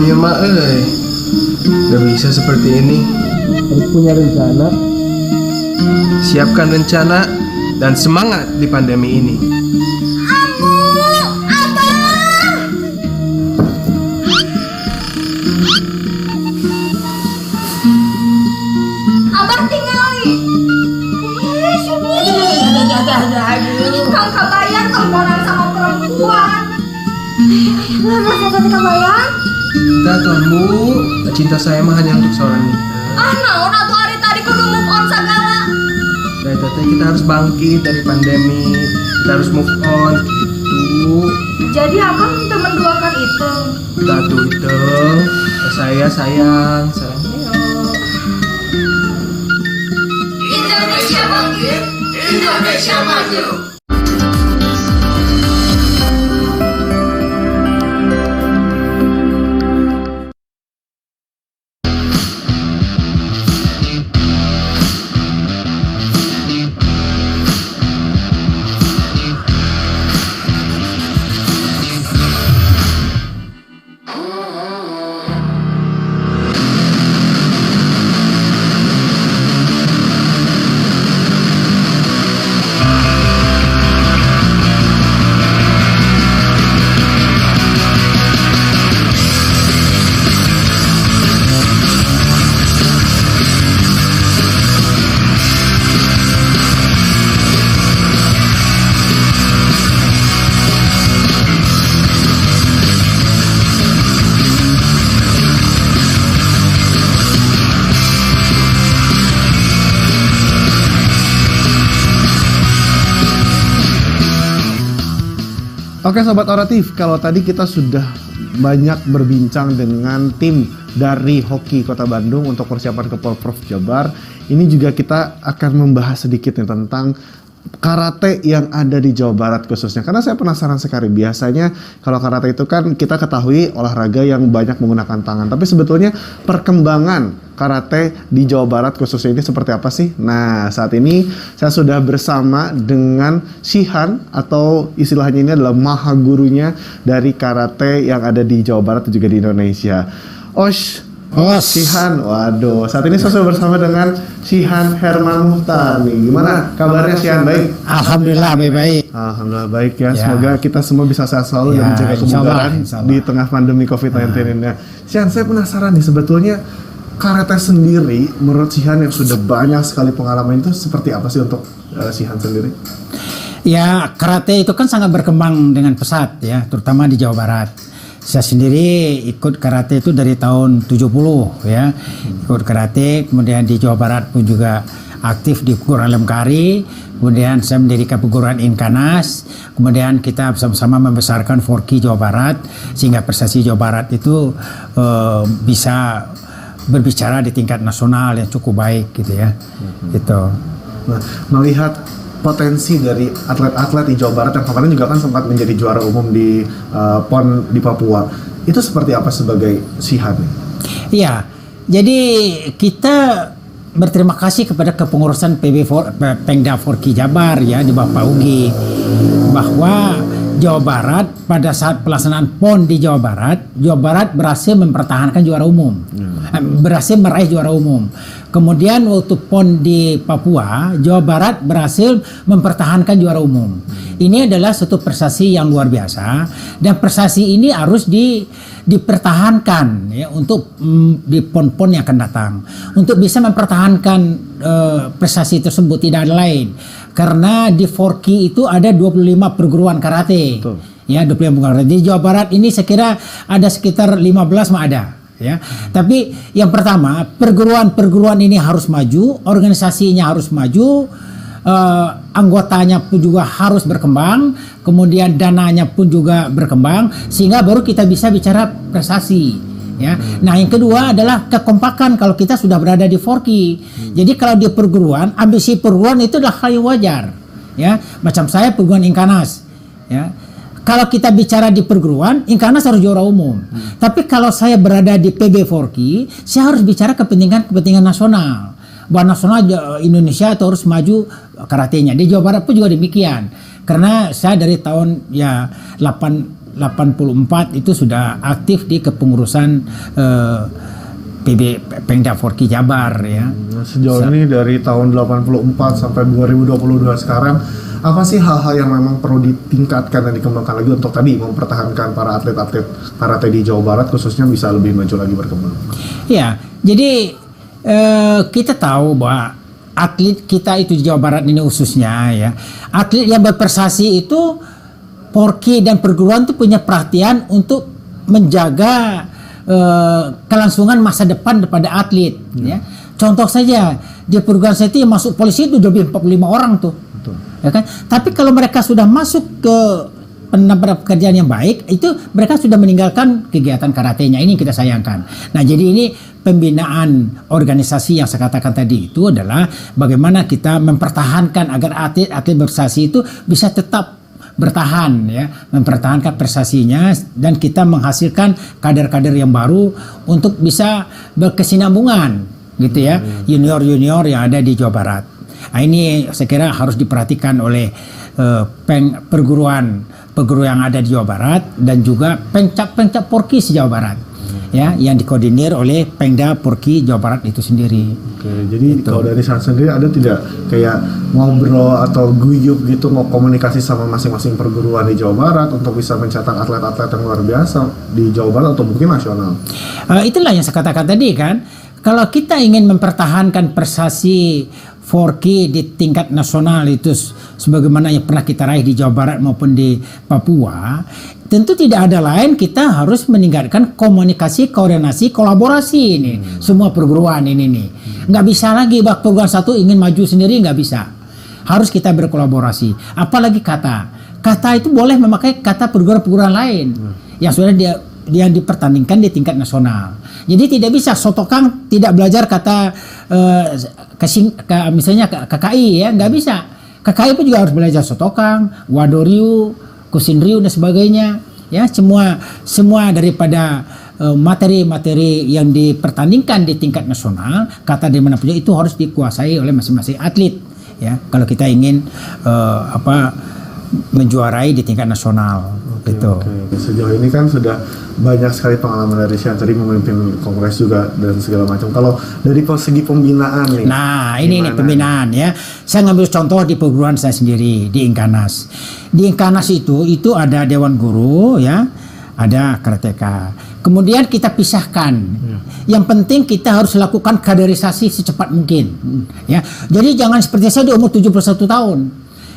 ya mak, gak bisa seperti ini. Harus punya rencana. Siapkan rencana dan semangat di pandemi ini. Abang tinggali. Kang kabayan komponan sama perempuan. Masa kata kabayan? Dah tuan bu, cinta saya mah hanya untuk seorang Nita. Naon atuh hari tadi kudu move on segala. Dan teteh kita harus bangkit dari pandemi. Kita harus move on gitu. Jadi abang minta menduakan itu. Datu itu saya sayang. Indonesia bangkit, Indonesia maju. Oke Sobat Oratif, kalau tadi kita sudah banyak berbincang dengan tim dari Hoki Kota Bandung untuk persiapan ke Porprov Jabar. Ini juga kita akan membahas sedikit nih tentang karate yang ada di Jawa Barat khususnya. Karena saya penasaran sekali, biasanya kalau karate itu kan kita ketahui olahraga yang banyak menggunakan tangan. Tapi sebetulnya perkembangan karate di Jawa Barat khususnya ini seperti apa sih? Nah, saat ini saya sudah bersama dengan Shihan, atau istilahnya ini adalah maha gurunya dari karate yang ada di Jawa Barat dan juga di Indonesia. Shihan, waduh, saat ini saya sudah bersama dengan Shihan Herman Muhtar nih. Gimana kabarnya Shihan? Baik? Alhamdulillah baik. Alhamdulillah baik ya. Ya. Semoga kita semua bisa sehat selalu dan menjaga kebugaran insya Allah. di tengah pandemi COVID-19 ini. Shihan, saya penasaran nih, sebetulnya karate sendiri menurut Shihan yang sudah banyak sekali pengalaman itu seperti apa sih untuk Shihan sendiri? Ya, karate itu kan sangat berkembang dengan pesat ya, terutama di Jawa Barat. Saya sendiri ikut karate itu dari tahun 70 ya. Ikut karate, kemudian di Jawa Barat pun juga aktif di Perguruan Lemkari. Kemudian saya mendirikan perguruan Inkanas. Kemudian kita bersama-sama membesarkan Forki Jawa Barat sehingga prestasi Jawa Barat itu bisa berbicara di tingkat nasional yang cukup baik gitu ya. Gitu. Nah, melihat potensi dari atlet-atlet di Jawa Barat yang kemarin juga kan sempat menjadi juara umum di PON di Papua, itu seperti apa sebagai Shihan? Iya, jadi kita berterima kasih kepada kepengurusan Pengda Forki Jabar ya di Bapak Ugi, bahwa Jawa Barat pada saat pelaksanaan PON di Jawa Barat berhasil mempertahankan juara umum, berhasil meraih juara umum. Kemudian waktu PON di Papua, Jawa Barat berhasil mempertahankan juara umum. Ini adalah suatu prestasi yang luar biasa, dan prestasi ini harus dipertahankan ya untuk di PON-PON yang akan datang. Untuk bisa mempertahankan prestasi tersebut tidak ada lain, karena di Forki itu ada 25 perguruan karate. Betul. Ya, 25 perguruan. Di Jawa Barat ini saya kira ada sekitar 15 mah ada. Ya, tapi yang pertama, perguruan ini harus maju, organisasinya harus maju, anggotanya pun juga harus berkembang, kemudian dananya pun juga berkembang, sehingga baru kita bisa bicara prestasi. Ya, nah yang kedua adalah kekompakan kalau kita sudah berada di Forki. Jadi kalau di perguruan, ambisi perguruan itu adalah hal yang wajar. Ya, macam saya perguruan Inkanas. Ya. Kalau kita bicara di perguruan, Inkanas harus juara umum. Tapi kalau saya berada di PB Forki, saya harus bicara kepentingan nasional. Bahwa nasional Indonesia itu harus maju karatenya. Di Jawa Barat pun juga demikian. Karena saya dari tahun 80 84 itu sudah aktif di kepengurusan PB Pengda Forki Jabar ya. Sejauh ini dari tahun 84 sampai 2022 sekarang, apa sih hal-hal yang memang perlu ditingkatkan dan dikembangkan lagi untuk tadi mempertahankan para atlet-atlet karate di Jawa Barat khususnya bisa lebih maju lagi berkembang? Ya, jadi kita tahu bahwa atlet kita itu di Jawa Barat ini khususnya ya, atlet yang berprestasi itu Porki dan perguruan itu punya perhatian untuk menjaga kelangsungan masa depan daripada atlet ya. Contoh saja di perguruan saya itu yang masuk polisi itu lebih 45 orang tuh. Betul. Ya kan? Tapi kalau mereka sudah masuk ke pekerjaan yang baik, itu mereka sudah meninggalkan kegiatan karatenya. Ini yang kita sayangkan. Nah, jadi ini pembinaan organisasi yang saya katakan tadi itu adalah bagaimana kita mempertahankan agar atlet-atlet berprestasi itu bisa tetap bertahan ya, mempertahankan prestasinya dan kita menghasilkan kader-kader yang baru untuk bisa berkesinambungan gitu ya, junior-junior yang ada di Jawa Barat. Nah, ini saya kira harus diperhatikan oleh perguruan yang ada di Jawa Barat dan juga Pengcap Porki Jawa Barat ya, yang dikoordinir oleh Pengda Porki Jawa Barat itu sendiri. Oke, jadi kalau dari sana sendiri ada tidak kayak ngobrol atau guyup gitu, mau komunikasi sama masing-masing perguruan di Jawa Barat untuk bisa mencetak atlet-atlet yang luar biasa di Jawa Barat atau mungkin nasional? Itulah yang saya katakan tadi kan, kalau kita ingin mempertahankan prestasi Forki di tingkat nasional itu sebagaimana yang pernah kita raih di Jawa Barat maupun di Papua, tentu tidak ada lain kita harus meningkatkan komunikasi, koordinasi, kolaborasi ini semua perguruan ini nih. Nggak bisa lagi perguruan satu ingin maju sendiri, nggak bisa. Harus kita berkolaborasi. Apalagi kata itu boleh memakai kata perguruan lain yang sudah dia dipertandingkan di tingkat nasional. Jadi tidak bisa Sotokang tidak belajar kata misalnya KKI ya, nggak bisa. KKI pun juga harus belajar Sotokang, Wadoryu, Kusinryu dan sebagainya ya, semua daripada materi-materi yang dipertandingkan di tingkat nasional, kata di mana punya itu harus dikuasai oleh masing-masing atlet ya, kalau kita ingin menjuarai di tingkat nasional. Gitu. Oke. Sejauh ini kan sudah banyak sekali pengalaman dari Sian tadi memimpin kongres juga dan segala macam. Kalau dari segi pembinaan nih. Nah, ini nih pembinaan ya. Saya ngambil contoh di perguruan saya sendiri di Inkanas. Di Inkanas itu ada dewan guru ya, ada karateka. Kemudian kita pisahkan. Yang penting kita harus lakukan kaderisasi secepat mungkin. Ya. Jadi jangan seperti saya di umur 71 tahun.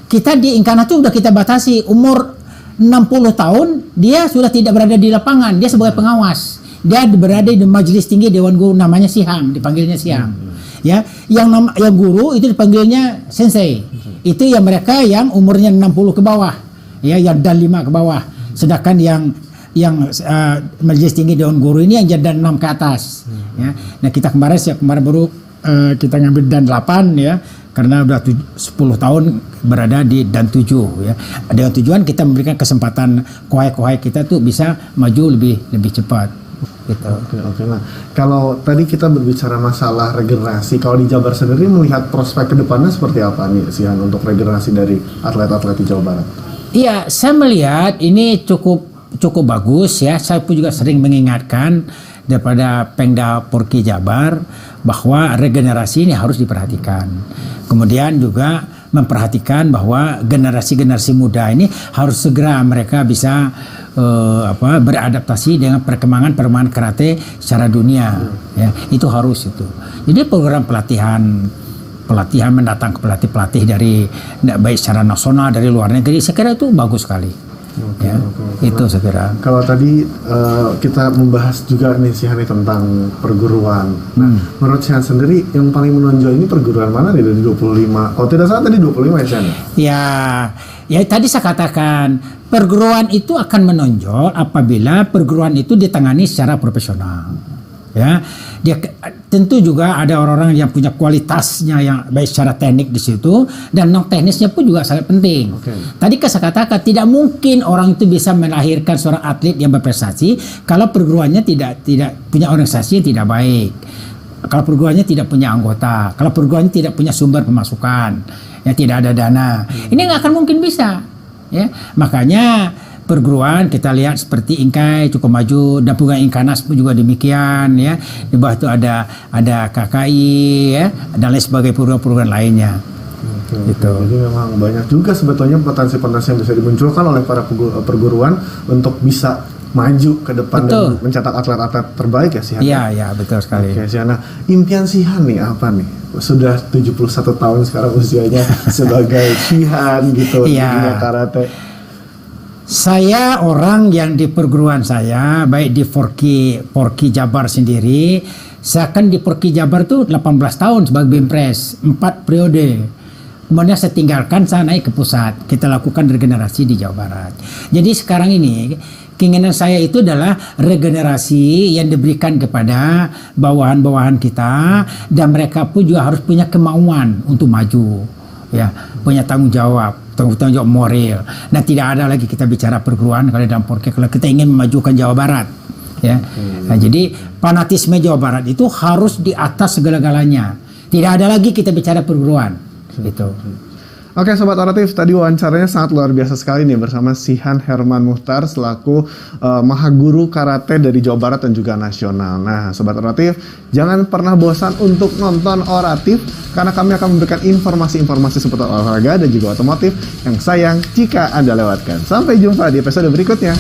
Kita di Inkanas itu udah kita batasi umur 60 tahun dia sudah tidak berada di lapangan, dia sebagai pengawas. Dia berada di majelis tinggi dewan guru, namanya Siham, dipanggilnya Siham. Ya, yang guru itu dipanggilnya sensei. Itu yang mereka yang umurnya 60 ke bawah. Ya, yang dan 5 ke bawah. Sedangkan yang majelis tinggi dewan guru ini yang dan 6 ke atas. Ya. Nah, kita kemarin baru kita ngambil dan 8 ya. Karena udah 10 tahun berada di dan 7 ya. Dengan tujuan kita memberikan kesempatan kohai-kohai kita tuh bisa maju lebih cepat gitu. Oke. Nah, kalau tadi kita berbicara masalah regenerasi, kalau di Jabar sendiri melihat prospek kedepannya seperti apa nih Sihan untuk regenerasi dari atlet-atlet di Jawa Barat? Iya, saya melihat ini cukup bagus ya. Saya pun juga sering mengingatkan daripada Pengda Porki Jabar bahwa regenerasi ini harus diperhatikan. Kemudian juga memperhatikan bahwa generasi muda ini harus segera mereka bisa beradaptasi dengan perkembangan karate secara dunia. Ya, itu harus itu. Jadi program pelatihan mendatang ke pelatih dari baik secara nasional dari luar negeri, saya kira itu bagus sekali. Oke. Itu saya kira. Kalau tadi kita membahas juga nih Sihan tentang perguruan. Nah, menurut Sihan sendiri yang paling menonjol ini perguruan mana nih dari 25? Kalau tidak salah tadi 25 ya Sihan? Ya tadi saya katakan perguruan itu akan menonjol apabila perguruan itu ditangani secara profesional. Ya, dia tentu juga ada orang-orang yang punya kualitasnya yang baik secara teknik di situ dan non teknisnya pun juga sangat penting. Tadi saya katakan tidak mungkin orang itu bisa melahirkan seorang atlet yang berprestasi kalau perguruannya tidak punya organisasi yang tidak baik, kalau perguruannya tidak punya anggota, kalau perguruannya tidak punya sumber pemasukan, ya tidak ada dana, ini nggak akan mungkin bisa. Ya, makanya perguruan kita lihat seperti Inkai cukup maju dan juga Inkanas pun juga demikian ya. Di bawah itu ada KKI ya dan lain sebagainya perguruan lainnya. Gitu. Jadi memang banyak juga sebetulnya potensi-potensi yang bisa dimunculkan oleh para perguruan untuk bisa maju ke depan dan mencetak atlet-atlet terbaik ya Sihan. Iya, betul sekali. Oke, Sihan. Nah, impian Sihan nih apa nih? Sudah 71 tahun sekarang usianya sebagai Sihan gitu di dunia karate. Saya orang yang di perguruan saya, baik di Forki Jabar sendiri, saya kan di Forki Jabar tuh 18 tahun sebagai Bimpres, 4 periode. Kemudian saya tinggalkan, saya naik ke pusat. Kita lakukan regenerasi di Jawa Barat. Jadi sekarang ini keinginan saya itu adalah regenerasi yang diberikan kepada bawahan-bawahan kita dan mereka pun juga harus punya kemauan untuk maju, ya, punya tanggung jawab moral. Nah, tidak ada lagi kita bicara perguruan kalau dalam Forki kalau kita ingin memajukan Jawa Barat, ya. Nah, jadi fanatisme Jawa Barat itu harus di atas segala-galanya. Tidak ada lagi kita bicara perguruan. Gitu. Oke Sobat Oratif, tadi wawancaranya sangat luar biasa sekali nih bersama Sihan Herman Muhtar selaku Mahaguru Karate dari Jawa Barat dan juga nasional. Nah Sobat Oratif, jangan pernah bosan untuk nonton Oratif karena kami akan memberikan informasi-informasi seputar olahraga dan juga otomotif yang sayang jika Anda lewatkan. Sampai jumpa di episode berikutnya.